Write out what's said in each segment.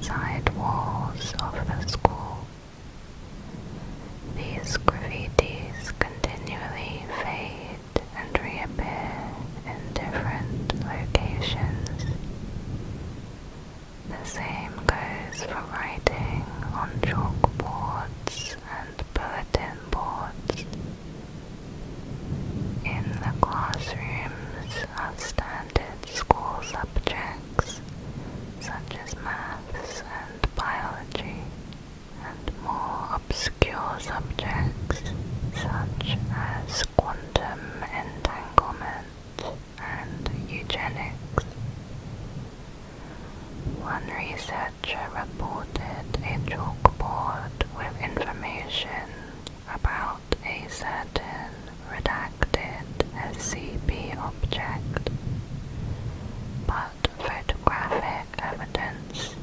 side walls of the school. These graffitis continually fade and reappear in different locations. The same goes for writing on chalkboards and bulletin boards. In the classrooms of standard school subjects such as maths and biology, and more obscure subjects such as quantum entanglement and eugenics. One researcher reported a chalkboard with information about a certain redacted SCP object, but photographic evidence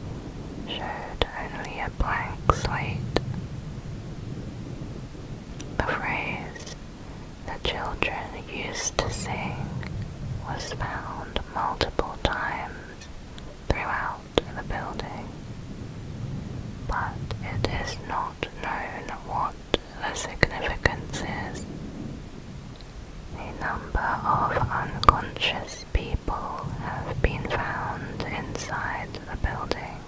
showed only a blank slate. The phrase "the children used to sing" was found multiple times throughout the building, but it is not known what the significance is. A number of unconscious people have been found inside the building,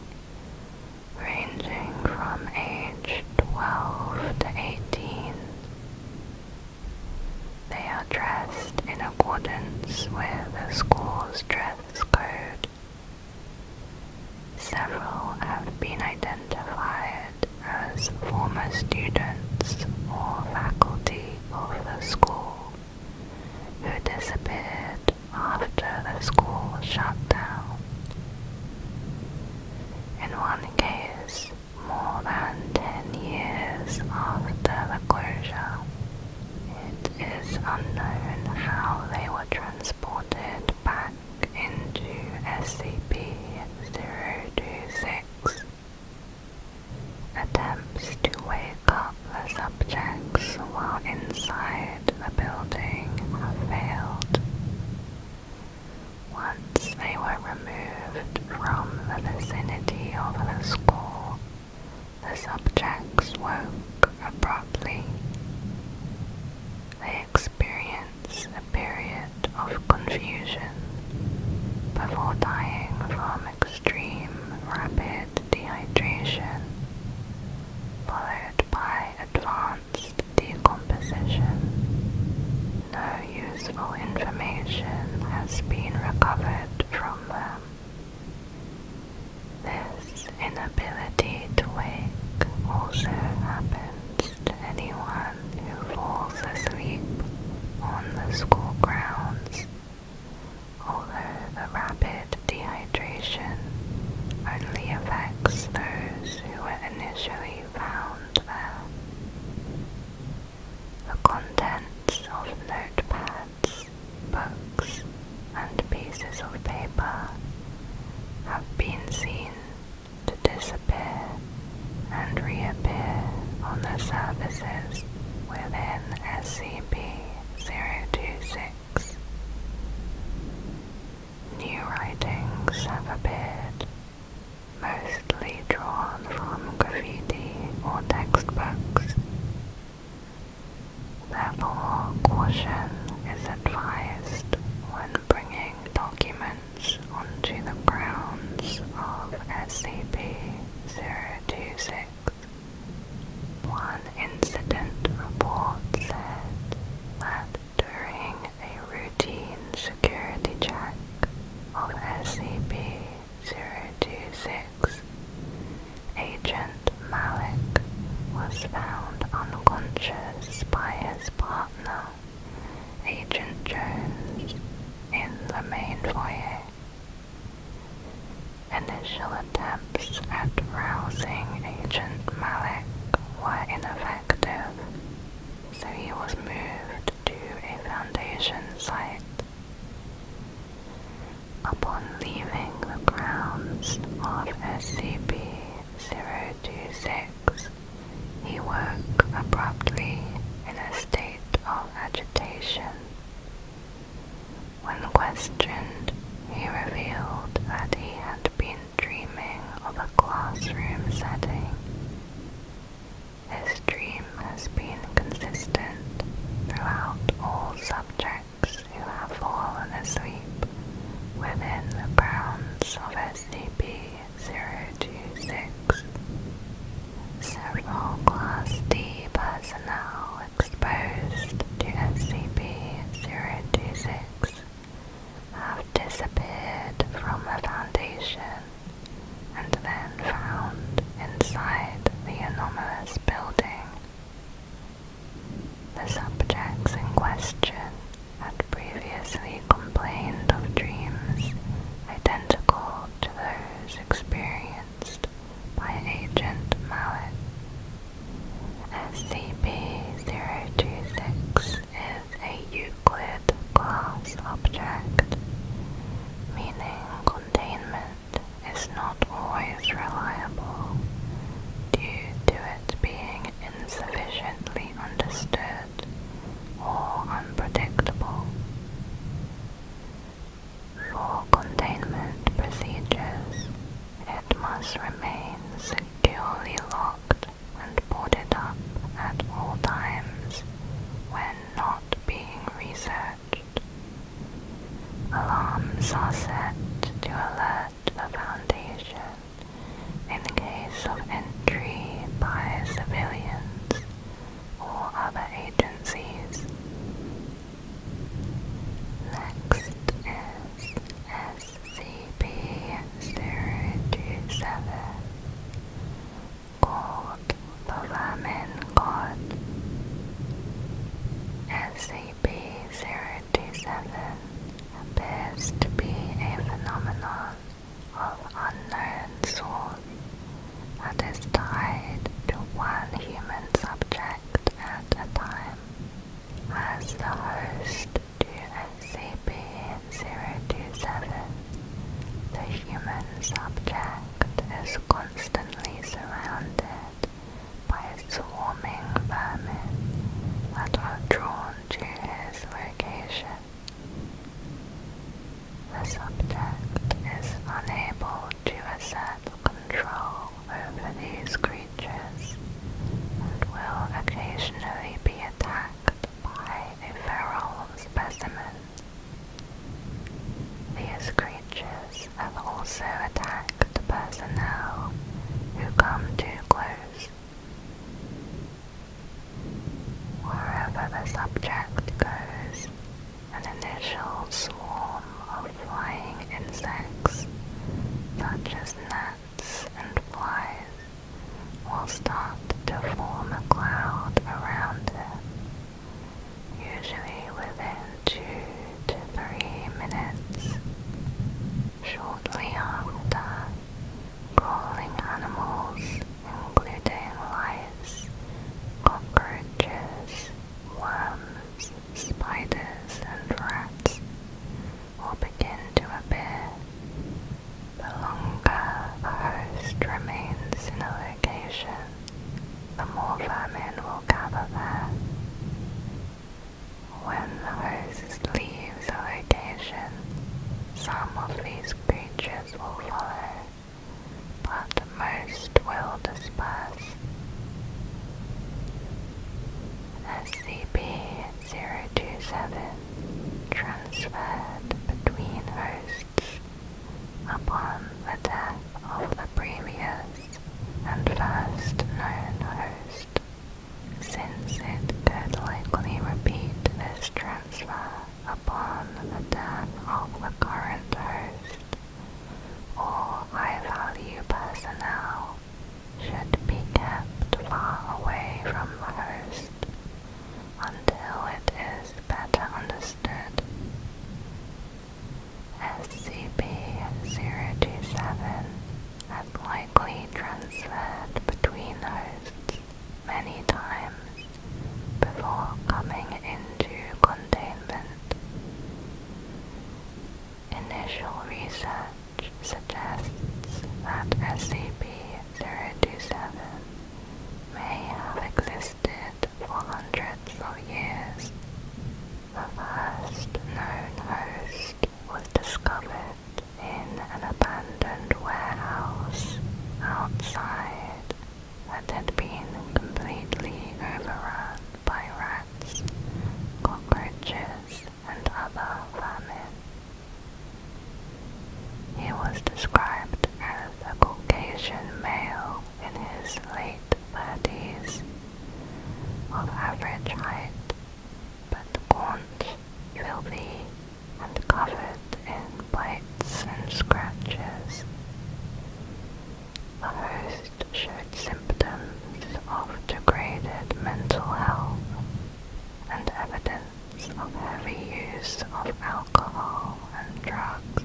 ranging from age 12 to 18. They are dressed in accordance with the school's dress code. Several have been identified as former students or faculty of the school who disappeared after the school shut down. In one case, more than 10 years after the closure, it is unknown how they were transported back into SCP-026. Attempts to wake up the subjects while inside the building have failed. Once they were removed from the vicinity of the school, the subjects woke abruptly. They experience a period of confusion before dying from extreme rapid dehydration, followed by advanced decomposition. No useful information has been recovered from them. This inability to wake also happens to anyone who falls asleep on the school grounds, although the rapid dehydration only affects those who were initially found there. The contents of notepads, books, and pieces of paper have been seen to disappear and reappear on the surfaces within SCP-026. New writings have appeared, mostly drawn from graffiti or textbooks. Therefore, caution is advised when bringing documents onto the grounds of SCP-026. One incident report said that during a routine security check of SCP-026, Agent Malik was found unconscious by his partner, Agent Jones, in the main foyer. Initial attempts at rousing Agent Malik were ineffective, so he was moved to a Foundation site. Upon leaving the grounds of SCP-026, he woke abruptly in a state of agitation. When questioned, he revealed that he had been dreaming of a class alarms are set to alert the Foundation in case of entry by civilians or other agencies. Next is SCP-027, called the Vermin God. SCP-027 appears to be a phenomenon of unknown source that is tied to one human subject at a time. As the host to SCP-027, the human subject is constantly surrounded by swarming vermin that are drawn to his location. The subject is unable to assert control over these creatures and will occasionally be attacked by a feral specimen. These creatures have also attacked personnel who come too close. Wherever the subject goes, an initial swarm of flying insects, such as gnats and flies, will start to form a cloud around it, usually within 2 to 3 minutes. Shortly after, crawling animals, including lice, cockroaches, worms, spiders, and rats, will begin to appear. The longer the host remains in a location, the more vermin will gather there. When the host leaves a location, some of these creatures will follow, but most will disperse. SCP-027 transferred between hosts upon the death of the previous and first known host, since it could likely repeat this transfer upon the death of the current host. All high-value personnel should be kept far away from the host until it is better understood. SCP-027 has likely transferred between hosts many times before coming into containment. Initial research suggests that SCP-027 may have existed for hundreds of years. The first known host was discovered in an abandoned warehouse outside that had been completely overrun by rats, cockroaches, and other vermin. He was described as a Caucasian male in his late 30s, of average height, but gaunt, filthy, and covered in bites and scratches. The host showed symptoms of degraded mental health and evidence of heavy use of alcohol and drugs.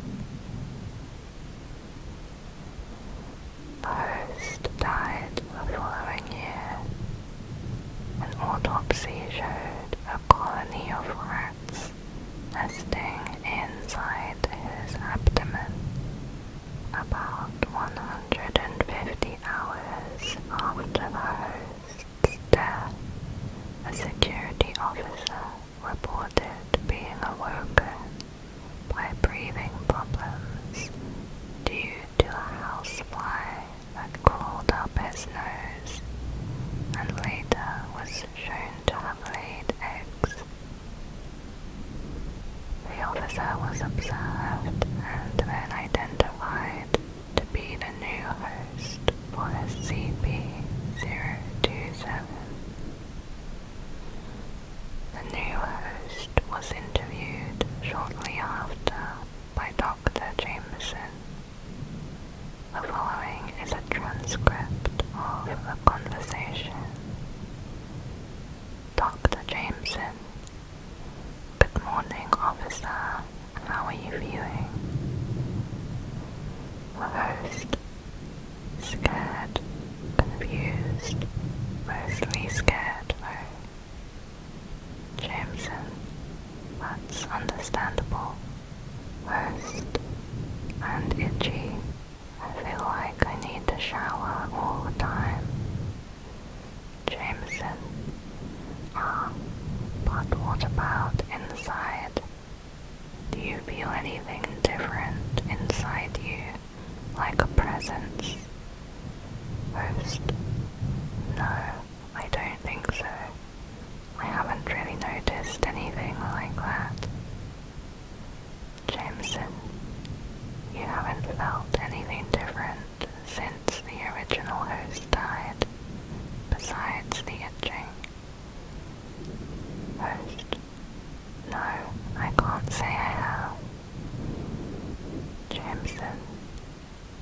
The host died the following year. An autopsy showed a colony of rats nesting inside his abdomen. About 150 hours after the host's death, a security officer reported being awoken by breathing problems due to a housefly that crawled up his nose and later was shown to have laid eggs. The officer was observed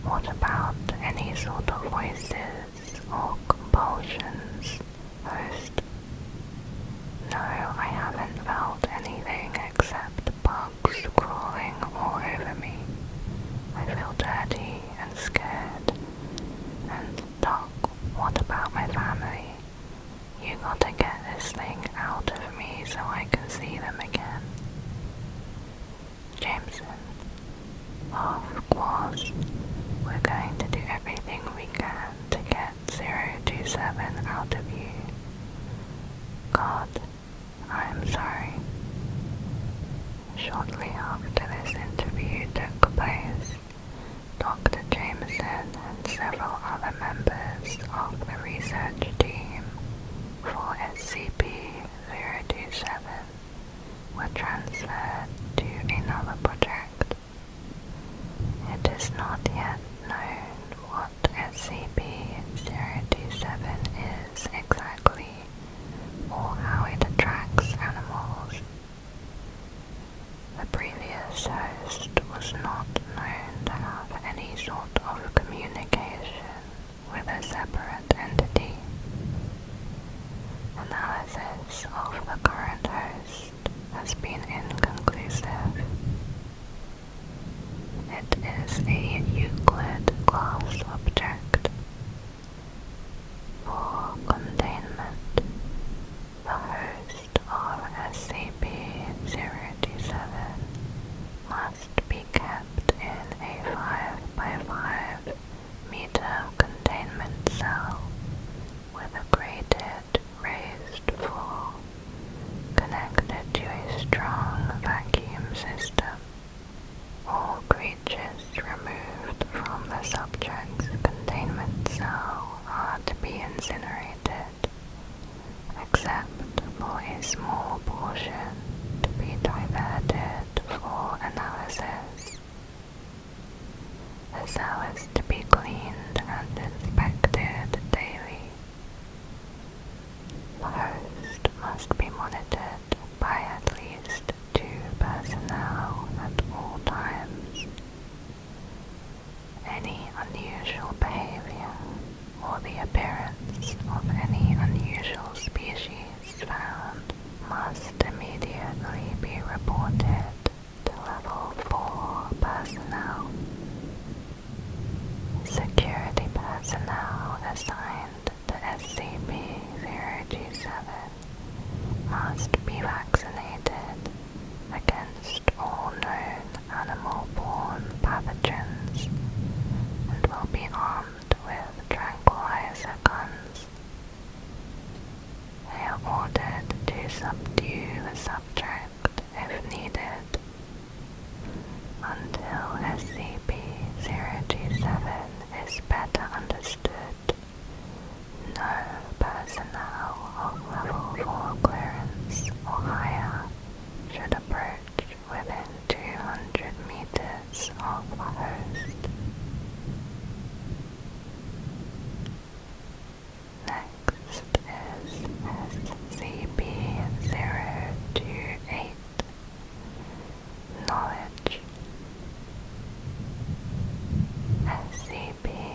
What about any sort of voices or compulsions, host? No, I haven't felt anything except bugs crawling all over me. I feel dirty and scared. And Doc, what about my family? You gotta get this thing out of me so I can see them again. Jameson, of course, we're going to do everything we can to get 027 out of you. God, I'm sorry. Shortly after this interview took place, Dr. Jameson and several other members of the research team for SCP-027 were transferred to another project. It is not yet known what SCP-027 is exactly, or how it attracts animals. The previous host was not known to have any sort of communication with a separate entity. Analysis of the current host has been inconclusive. It is a Euclid class object. For containment, the host of SCP-027 must be kept in a 5 by 5 meter containment cell with a grated, raised floor connected to a strong vacuum system. All creatures removed from the subject's containment cell are to be incinerated, except for a small portion to be diverted for analysis. The cell is to be cleaned and inspected daily. The host must be monitored by at least 2 personnel at all times. Any unusual behavior or the appearance of any unusual species found must immediately be reported to Level 4 personnel. Security personnel assigned to SCP-027 must be vaccinated against all known animal-borne pathogens and will be armed with tranquilizer guns. They are ordered to subdue the subject if needed. Until SCP-027 is better understood, no personnel of Level 4 clearance or higher should approach within 200 meters of the host. Next is SCP-028. Knowledge.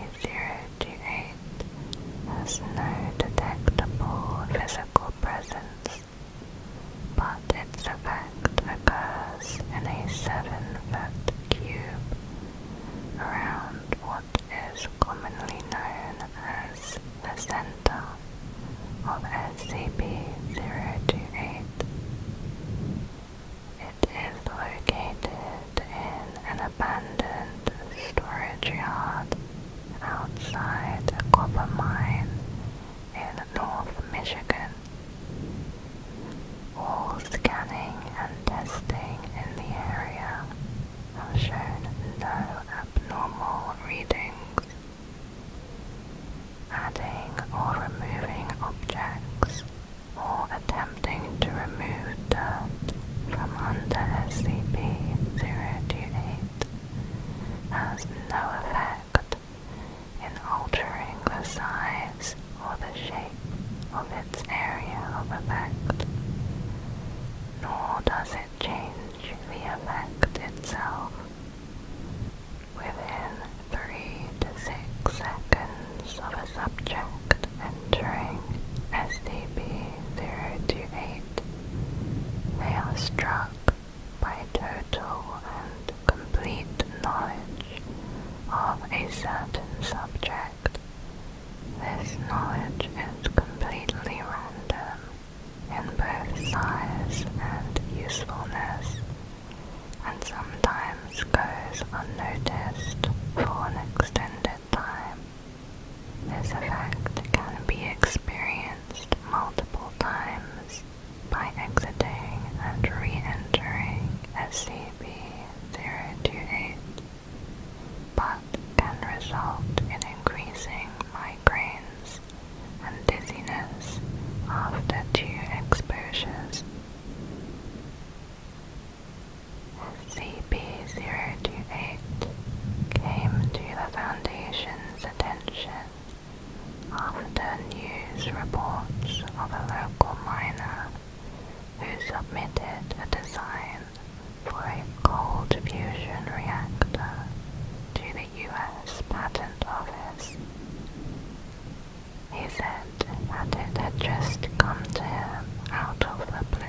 SCP-028 has no detectable physical presence, but its effect occurs in a 7-foot cube around what is commonly known as the center of SCP-028. It is located in an abandoned storage yard outside a copper mine in North Michigan. All scanning and testing in the area have shown no abnormal readings. Adding or removing objects or attempting to remove dirt from under SCP-028 has no effect in altering the size or the shape of its area of effect, nor does it change the effect itself. Within 3 certain subject. This knowledge is completely random in both size and usefulness, and sometimes goes unnoticed for an extended time. This effect can be experienced multiple times by exiting and re-entering SCP-028, but can result in increasing migraines and dizziness after 2 exposures. SCP-028 came to the Foundation's attention after news reports of a local miner who submitted a design for a cold fusion reactor to the U.S. Patent Office. He said that it had just come to him out of the blue.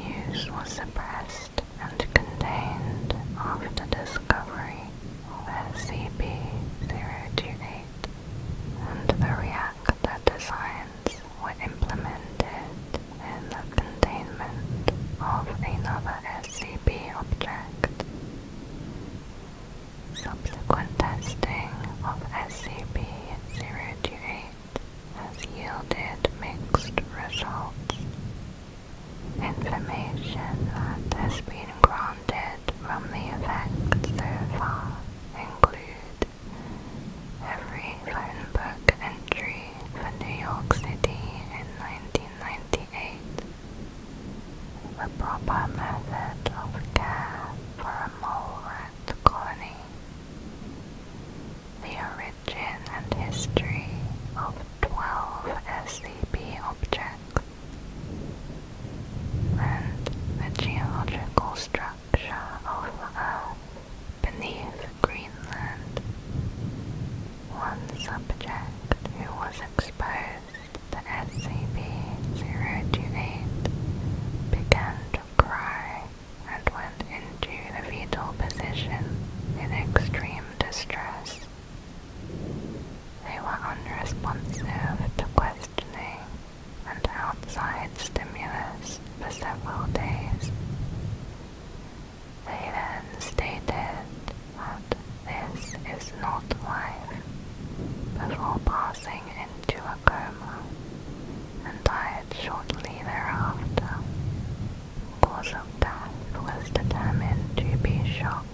News was suppressed and contained after discovery of SCP-028, and the reactor designs were implemented in the containment of another SCP object. Subsequent testing of SCP-028 has yielded mixed results. Information that has been granted from the effect so far include every phone book entry for New York City in 1998, the proper method of care for a mole rat colony, the origin and history of 12 SCP objects, and the geological structure of the Earth beneath Greenland. One subject who was exposed to SCP-028 began to cry and went into the fetal position in extreme distress. They were unresponsive to questioning and outside stimulus for several days. They then stated that this is not life, before passing into a coma, and died shortly thereafter. Cause of death was determined to be shock.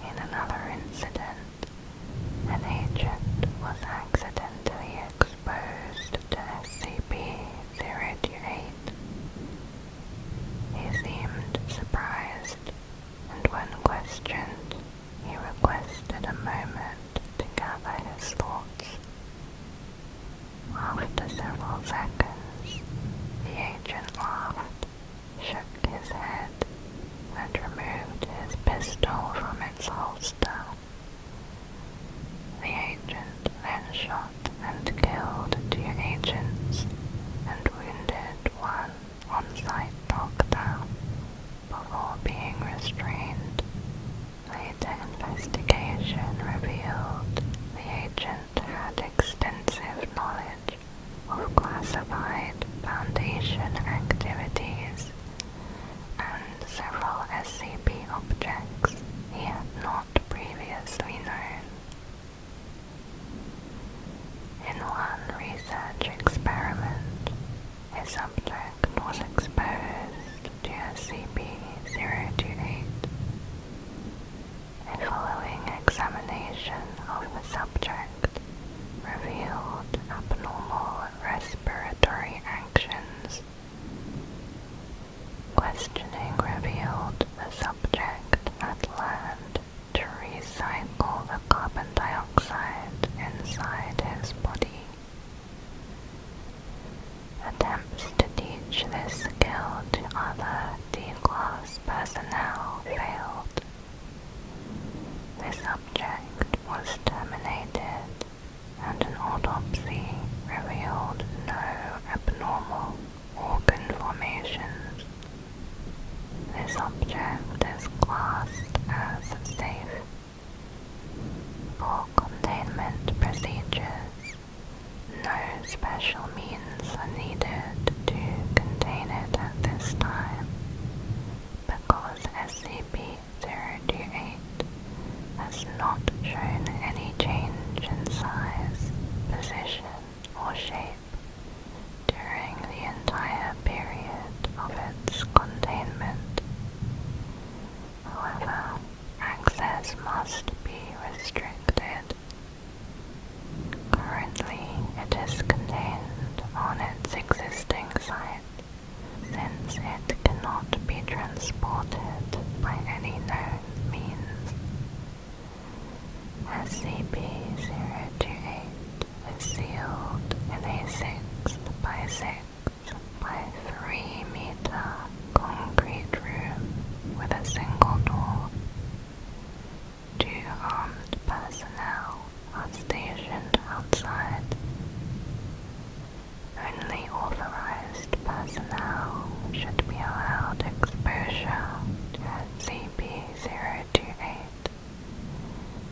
In another incident, an agent was accidentally exposed to SCP-028. He seemed surprised, and when questioned, he requested a moment to gather his thoughts. After several seconds, the agent laughed, shook his head, and removed his pistol from its holster. The agent then shot and killed 2 agents and wounded 1 on-site doctor before being restrained. Later investigation revealed the agent had extensive knowledge of classified Foundation activities and several SCP objects he had not previously known. In one research experiment, a subject was exposed to SCP-028. A following examination of the subject revealed abnormal respiratory actions. Questioning revealed the subject had learned to recycle the carbon dioxide inside his body. Attempts to teach this skill to other D-Class personnel failed. The subject was terminated, and an autopsy revealed no abnormal organ formations. This object is classed as safe. For containment procedures, no special means are needed to contain it at this time, because SCP-028 has not shown any change in size, position, or shape during the entire period of its containment. However, access must be restricted. Currently, it is contained on its existing site, since it cannot be transported by any known means. SCP-028 is sealed in a 6 by 6 by 3 meter concrete room with a single door. 2 armed personnel are stationed outside. Only authorized personnel should be allowed exposure to SCP-028,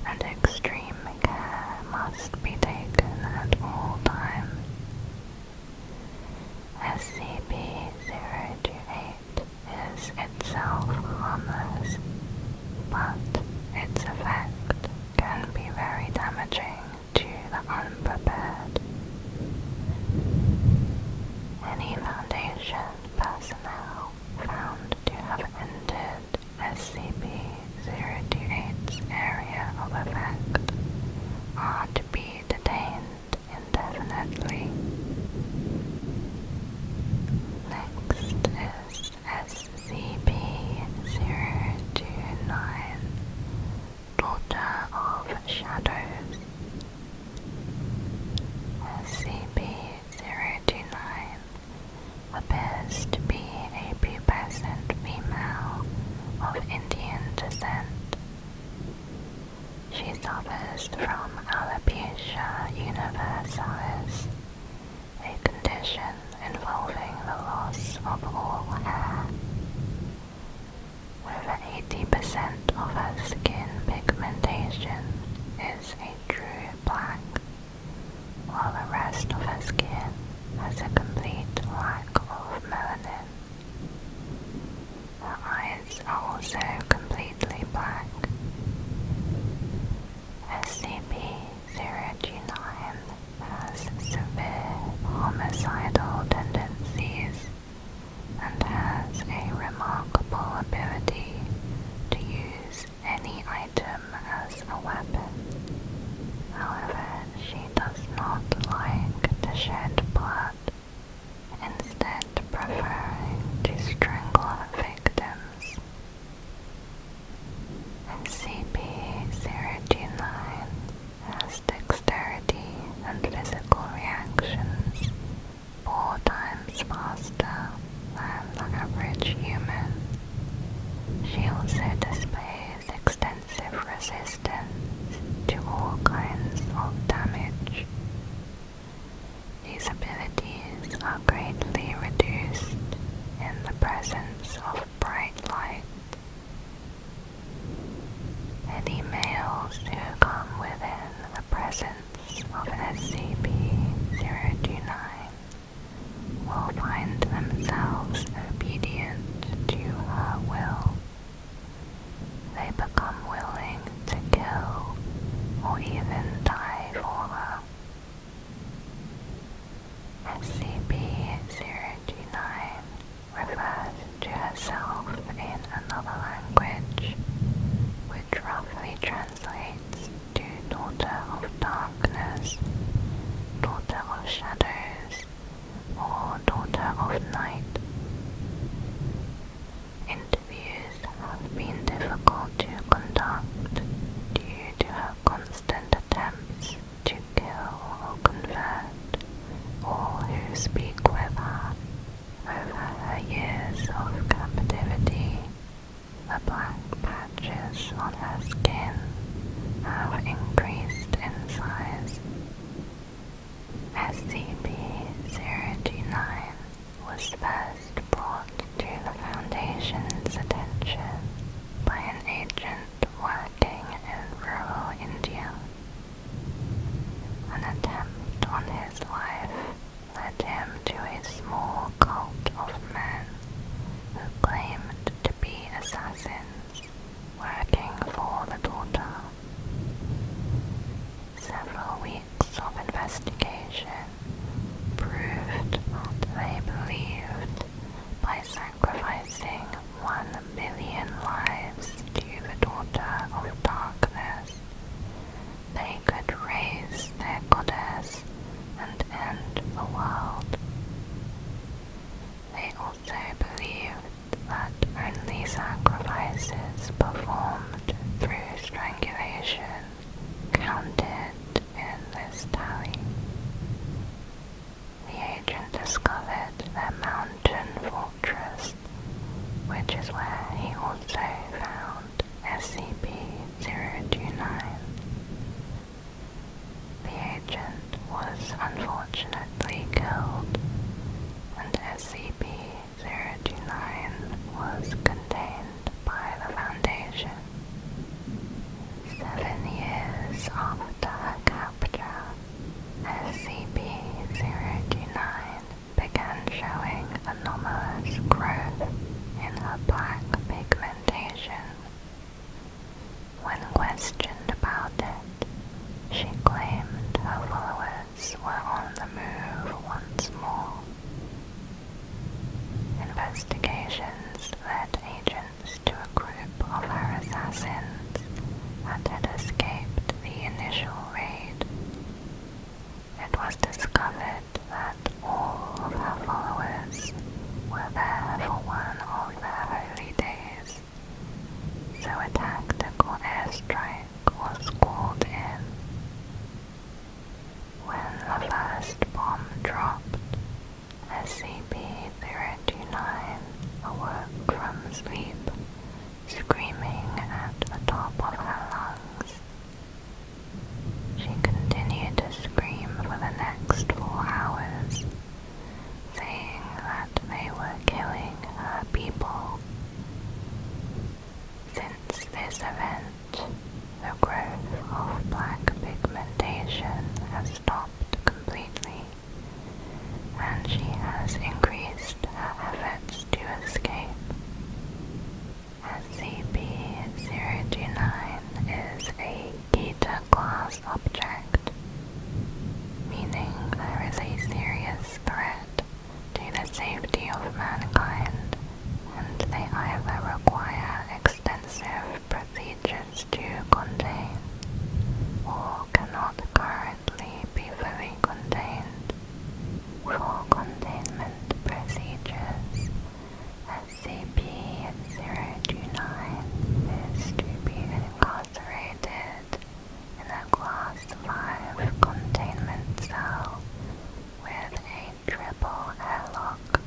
and extreme care must be taken at all times. SCP-028 is itself harmless, but its effect can be very damaging to the unprepared. Any Foundation personnel found to have entered SCP-028's area of effect are to be detained indefinitely. Next is SCP-029, Daughter of Shadows. SCP-029 appears to be a pubescent female of Indian descent. She suffers from alopecia universalis, a condition involving the loss of all hair. Over 80% of her skin pigmentation is a true black, while the rest of her skin has a complete lack of melanin. Her eyes are also completely black. SCP-029 has severe homicidal tendencies and has a remarkable ability to use any item as a weapon. However, she does not like to shed blood, instead preferring to strangle her victims. SCP-029 has dexterity and physical reactions 4 times faster than the average human. She also displays extensive resistance to all kinds of damage. These abilities are greatly reduced in the presence of bright light. Any males who come within the presence of SCP-029 will find themselves obedient to her will. They become willing to kill or even die for her. SCP-029 refers to herself in another language, which roughly translates to Daughter of Darkness, Daughter of Shadows, or Daughter of Night. Interviews have been difficult to conduct due to her constant attempts to kill or convert all who speak with her. Over her years of captivity, the black patches on her skin have increased in size. SCP-029 was first brought to the Foundation's attention by an agent where he also found SCP-029. The agent was unfortunately killed, and SCP-029 was contained by the Foundation. 7 years after her capture, SCP-029 began showing anomalous growth in her black pigmentation. When questioned about it, she claimed her followers were on the move once more. Investigations led agents to a group of her assassins that had escaped the initial raid. It was discovered that all of her followers were there for one of their holy days, so a tactical airstrike was called in. When the first bomb dropped, SCP-029 awoke from sleep, screaming at the top of her lungs. She continued to scream for the next 4 hours, saying that they were killing her people. Since this event, the growth of black pigmentation has stopped completely, and she has increased her efforts to escape. SCP-029 is a Gita-class object, meaning there is a serious threat to the safety of mankind, and they either require extensive procedures to contain, or cannot currently be fully contained. For containment procedures, SCP-029 is to be incarcerated in a Class 5 containment cell with a triple airlock.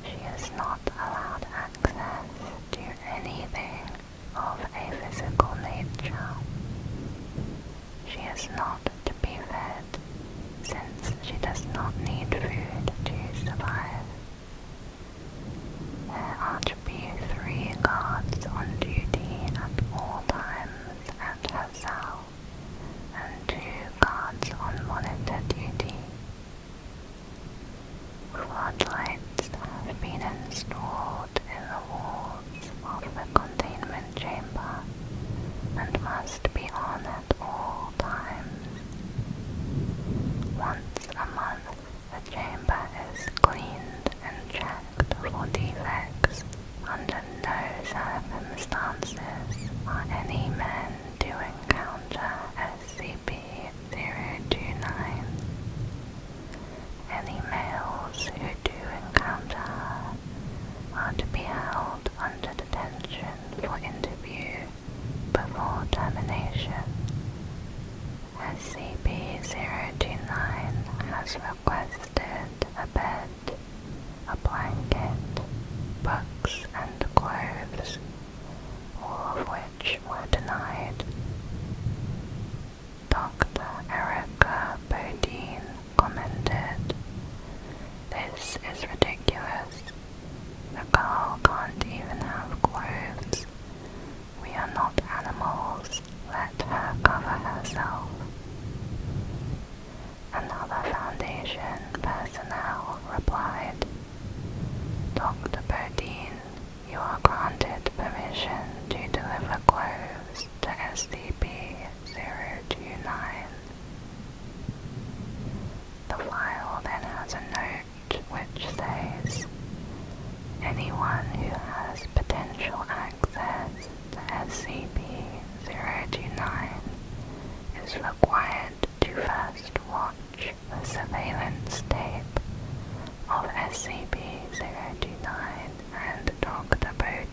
She is not allowed access to anything of a physical nature. She is not to be fed, since she does not need food to survive. There are to be 3 guards on duty at all times at her cell, and 2 guards on monitor duty. Floodlights have been installed in the walls of the containment chamber and must be on at all times. Once a month, the chamber is cleaned and checked for defects. Under no circumstances are any men to encounter SCP-029. Any males who do encounter her are to be held under detention for interview before termination. SCP-029 has requested a bed, a blanket, books and clothes, all of which were denied. Dr. Erica Bodine commented, "This is ridiculous. The girl can't even have clothes. We are not animals. Let her cover herself." Another Foundation personnel replied, "Dr. Bodine, you are granted permission to deliver clothes to SCP-029. The file then has a note which says, "Anyone who has potential access to SCP-029 is required to first watch the surveillance tape of SCP-029 and Dr. Bodine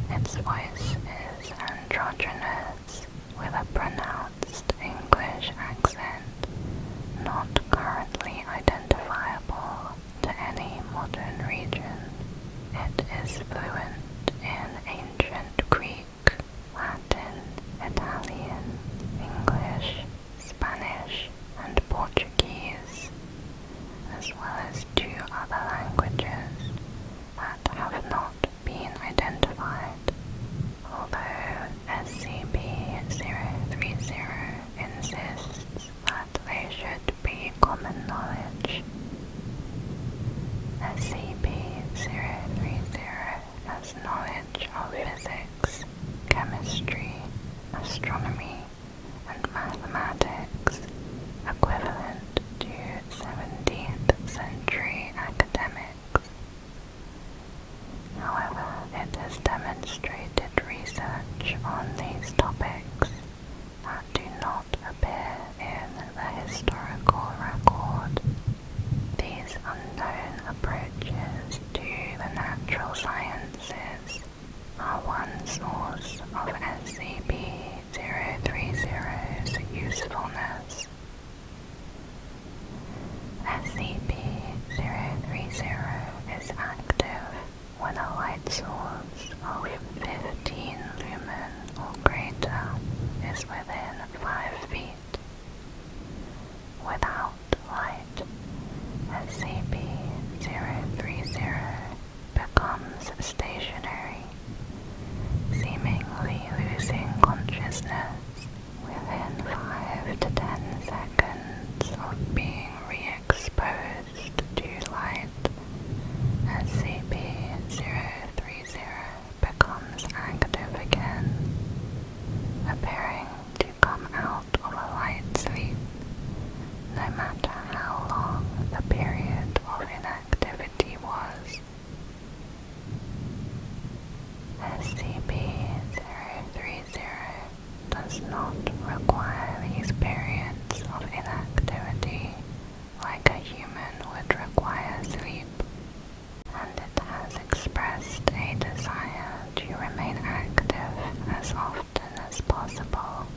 Its voice is androgynous, with a pronounced English accent, not currently identifiable to any modern region. It is fluent in ancient Greek, Latin, Italian, English, Spanish, and Portuguese, as well as 2 other languages that have not been identified, although SCP-030 insists that they should be common knowledge. SCP-030 has knowledge of physics, chemistry, astronomy, and mathematics equivalent to 17th century academics. However, it has demonstrated research on these topics that do not appear in the historical record. These unknown approaches to the natural sciences are one source of SCP-030's usefulness. SCP-030 is active when a light source of 15 lumen or greater is within 5 feet. Without light, SCP-030 becomes stationary, seemingly losing consciousness within 5 to 10 seconds of being re-exposed to light. SCP-030 becomes active again, appearing to come out of a light sleep, no matter how long the period of inactivity was. SCP-030 does not require these periods of inactivity like a human would require sleep, and it has expressed a desire to remain active as often as possible.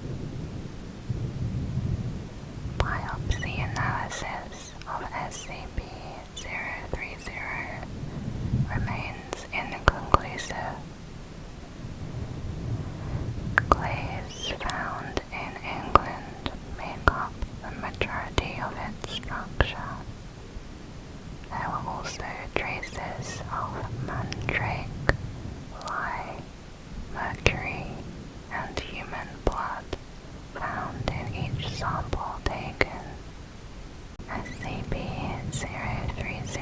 Biopsy analysis of SCP-030 remains inconclusive. Clays found in England make up the majority of its structure. There were also traces of mandrake, lye, mercury, and human blood found in each sample taken. SCP-030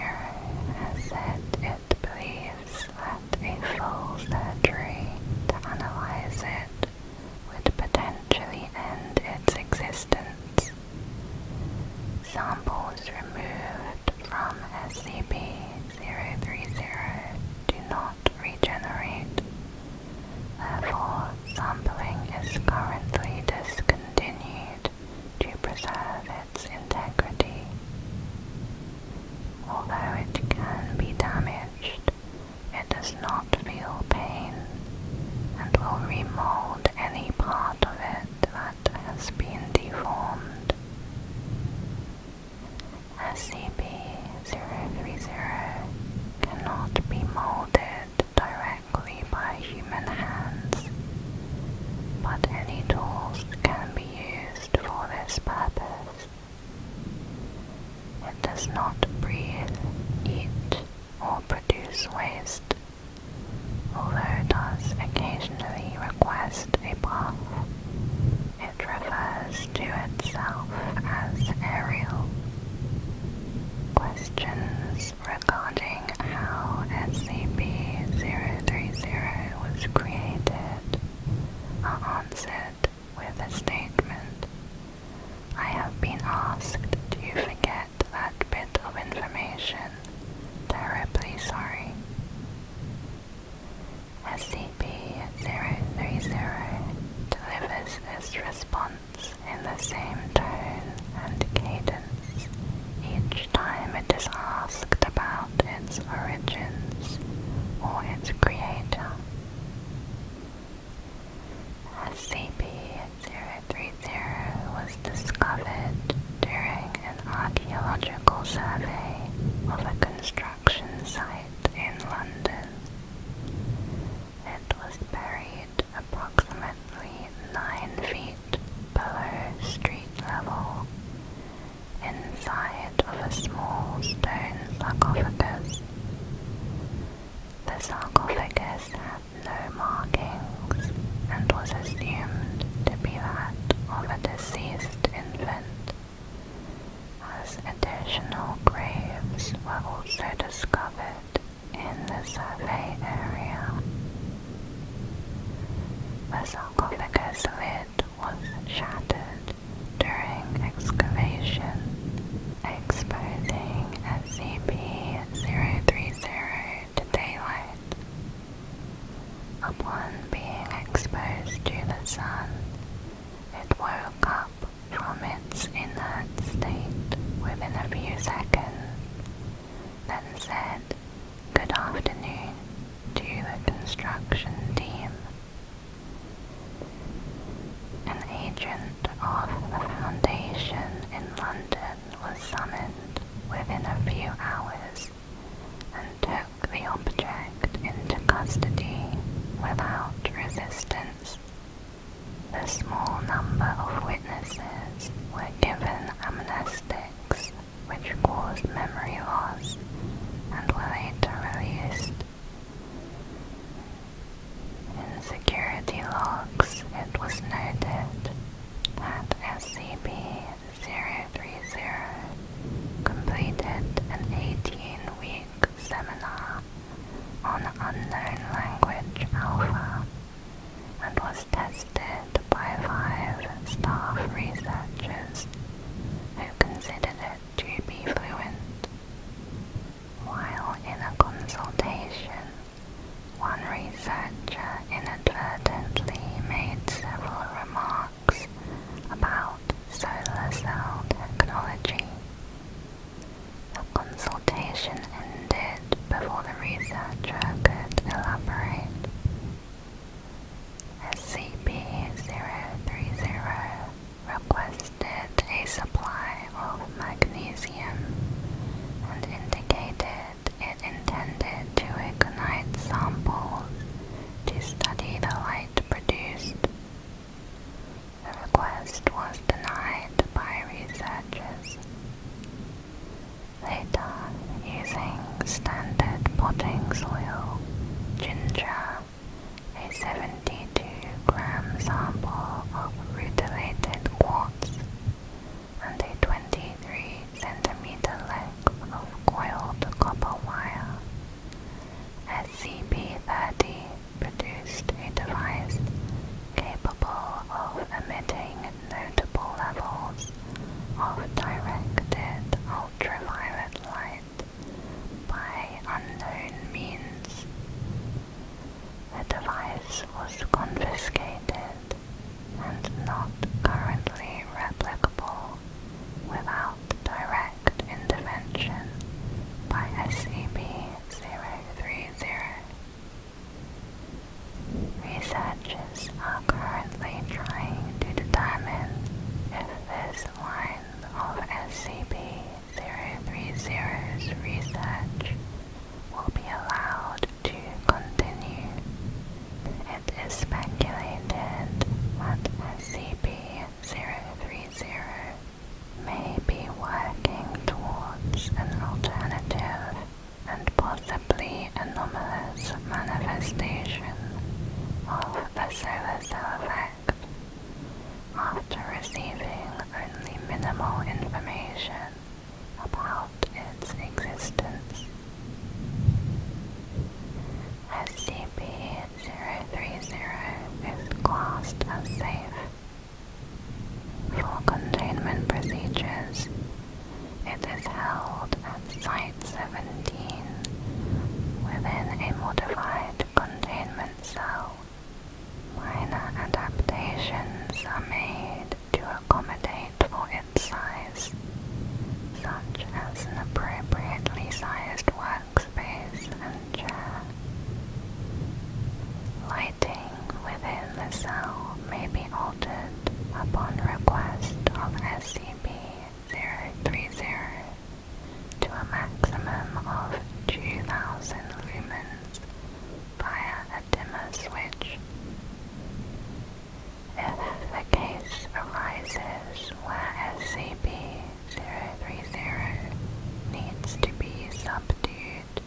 has said it believes that a full surgery to analyze it would potentially end its existence. Samples removed from SCP-030 do not regenerate. Therefore, sampling is currently discontinued to preserve its integrity. Although it can be damaged, it does not feel pain and will remold any part of it that has been deformed. SCP-030 cannot be molded directly by human hands, but any tools can be used for this purpose. It does not breathe, eat, or produce waste, although it does occasionally request a bath. It refers to itself as Ariel. Questions regarding how SCP-030 was created are answered with a statement. I have been asked to forget that bit of information. Terribly sorry. shattered during excavation, exposing SCP-030 to daylight. Upon being exposed to the sun, it woke up from its inert state within a few seconds, then said "Good afternoon" to the construction team. An agent of the Foundation in London was summoned within a few hours and took the object into custody without resistance. The small number of witnesses were given amnestics which caused memory loss and were later released. In security logs, it was noted that SCP-030 completed an 18-week seminar on unknown language alpha and was tested by 5 staff researchers who considered it to be fluent. While in a consultation, one researcher inadvertently made several remarks about solar cell technology. The consultation ended before the researcher could elaborate. SCP-030 requested a supply of magnesium and indicated it intended to ignite samples to study the light produced. The request was denied by researchers. Later, using standard potting soil, ginger, a 72-gram sample of rutilated quartz, and a 23-centimeter length of coiled copper wire, SCP-30 produced a device capable of emitting notable levels of directed ultraviolet light by unknown means. The device was confiscated and not currently replicable without direct intervention by SCP-030. Researchers are currently trying to determine if this line of SCP-030's research will be allowed to continue. It is speculated that SCP-030 may be working towards an alternative and possibly anomalous manifestation of the solar cell effect after receiving only minimal information about its existence. SCP-030 is classed as safe. For containment procedures, it is held at Site-17 within a modified containment cell. Minor adaptations are made to accommodate for its size, such as an appropriately sized workspace and chair. Lighting within the cell may be altered upon request of SCP-030 to a maximum of 2,000 lumens via a dimmer switch. If the case arises where SCP-030 needs to be subdued,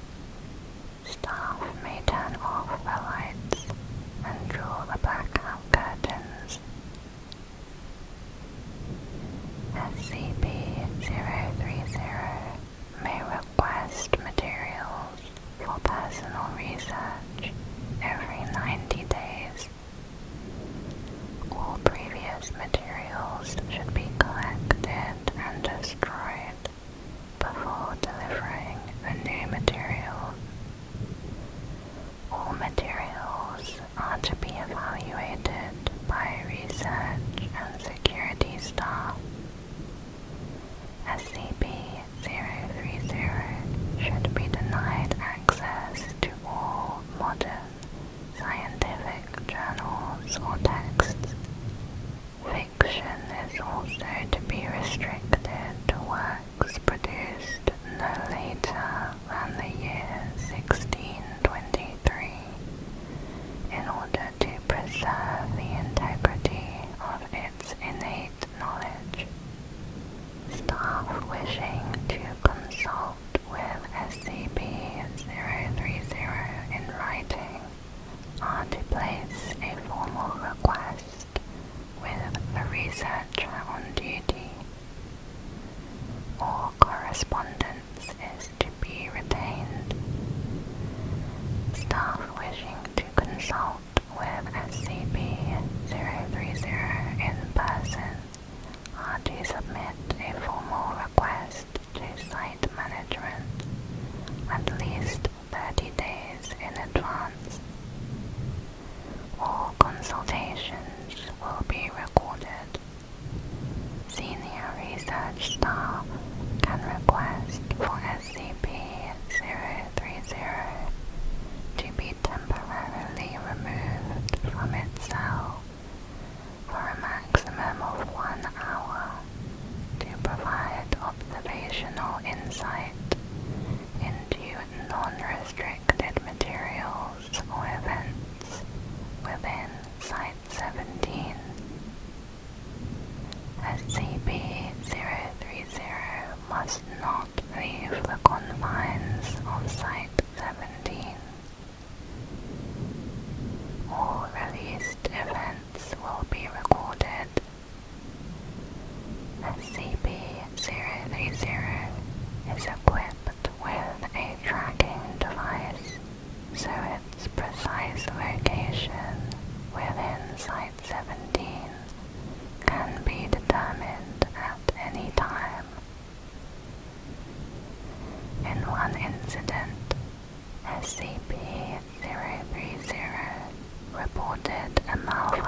staff may turn off the lights and draw the blackout curtains. research and security staff. SCP-030 should be denied access to all modern scientific journals or texts. Fiction is also to be restricted to works produced no later than the year 1623 in order to preserve the integrity of its innate knowledge. Staff wishing to consult with SCP-030 in writing are to place a formal request with the researcher on duty. All correspondence is to be retained. Staff wishing to consult with SCP-030 in person are to submit a formal request to site management at least 30 days in advance. All consultations will be recorded. Senior research staff can request for SCP-030 to be temporarily removed from its cell for a maximum of 1 hour to provide observational insight into non-restricted materials or events within Site-17. SCP-030 must not leave the confines of Site-17. All released events will be recorded. SCP-030 is equipped with a tracking device, so its precise location within Site-17 can be determined at any time. In one incident, SCP-030 reported a malfunction